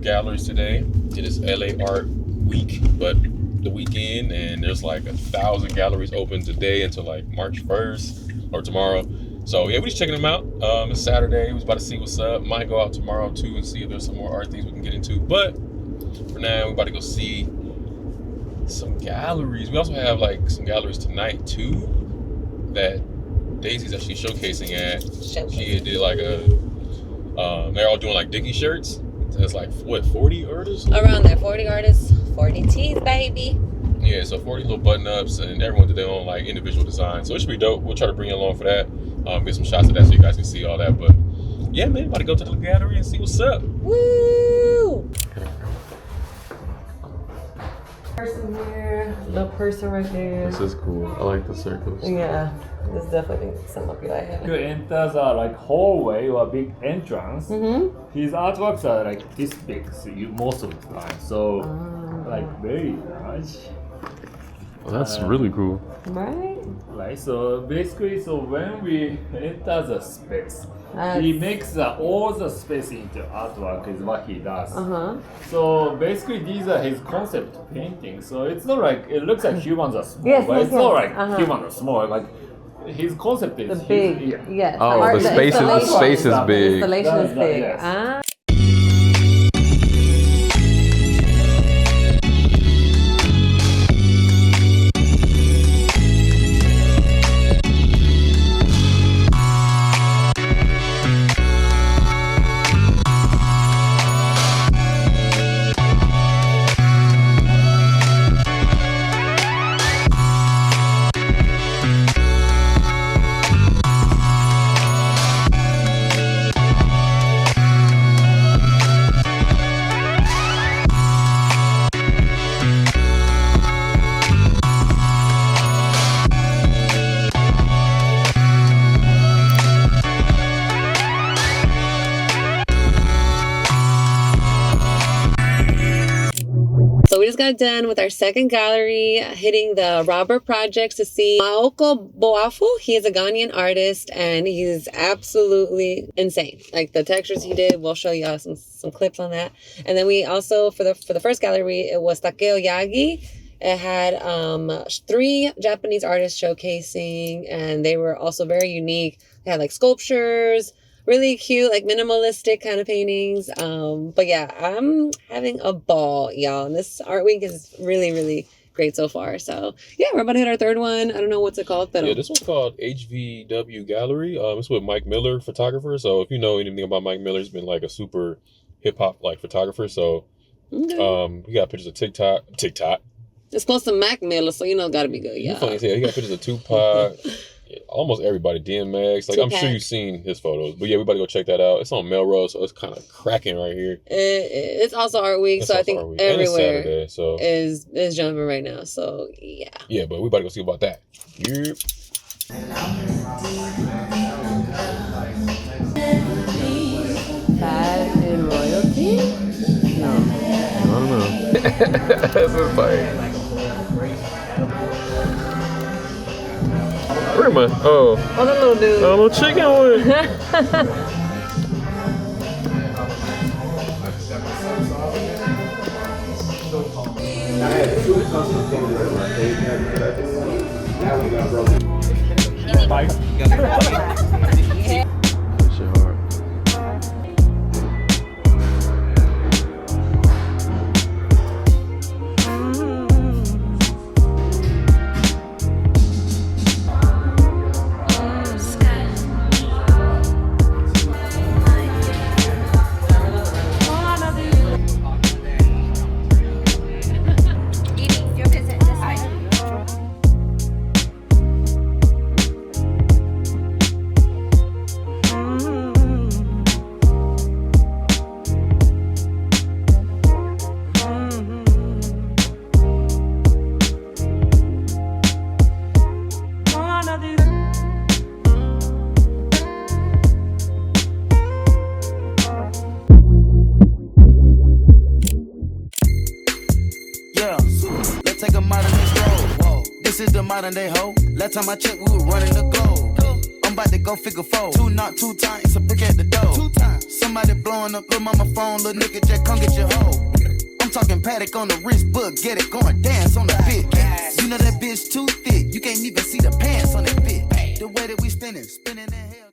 galleries today. It is LA Art Week, but the weekend, and there's like 1,000 galleries open today until like March 1st or tomorrow. So yeah, we're just checking them out. It's Saturday. We're about to see what's up. Might go out tomorrow too and see if there's some more art things we can get into. But for now, we're about to go see some galleries. We also have like some galleries tonight too that Daisy's actually showcasing at. She did like they're all doing like Dickie shirts. So it's like, what, 40 artists? Around there, 40 artists, 40 tees, baby. Yeah, so 40 little button-ups, and everyone did their own like individual design. So it should be dope. We'll try to bring you along for that. Get some shots of that so you guys can see all that. But yeah, man, about to go to the gallery and see what's up. Woo! Person here, the person right there. This is cool. I like the circles. Yeah, this definitely some up your eye. You enter the like hallway or big entrance. His artworks are like this big, so most of the time. So like very large. Well, that's really cool. Right? Right. So basically, so when we enter the space, he makes all the space into artwork is what he does. So basically, these are his concept paintings. So it's not like it looks like humans are small, but it's not like humans are small. Like his concept is the big. huge, yeah. Yes. Oh, the space is big. The installation is big. Yes. So we just got done with our second gallery, hitting the Robert Projects to see Maoko Boafu. He is a Ghanaian artist, and he's absolutely insane. Like the textures he did, we'll show y'all some clips on that. And then we also, for the first gallery, it was Takeo Yagi. It had 3 Japanese artists showcasing, and they were also very unique. They had like sculptures, really cute, like minimalistic kind of paintings. But yeah, I'm having a ball, y'all. And this art week is really, really great so far. So yeah, we're about to hit our third one. I don't know what's it called, but yeah, this one's called HVW Gallery. It's with Mike Miller, photographer. So if you know anything about Mike Miller, he's been like a super hip hop like photographer. So we got pictures of TikTok. It's close to Mac Miller, so you know, gotta be good. Yeah, funny as hell. He got pictures of Tupac. Almost everybody, DMX. Like, I'm sure you've seen his photos. But yeah, we about to go check that out. It's on Melrose, so it's kind of cracking right here. It's also art week, so I think everywhere Saturday, so is jumping right now. So yeah. Yeah, but we about to go see about that. Yep. Fashion royalty? No. I don't know. That's just like... Where am I? Oh, that little dude. Oh, little chicken one. Shit hard. This is the modern day hoe. Last time I checked, we were running the globe. I'm about to go figure 4. 2 knock 2 times, it's a brick at the door. 2 times. Somebody blowing up, little mama phone, little nigga just come get your hoe. I'm talking paddock on the wrist, book, get it going, dance on the bitch. You know that bitch too thick, you can't even see the pants on that bitch. The way that we spinning that hell.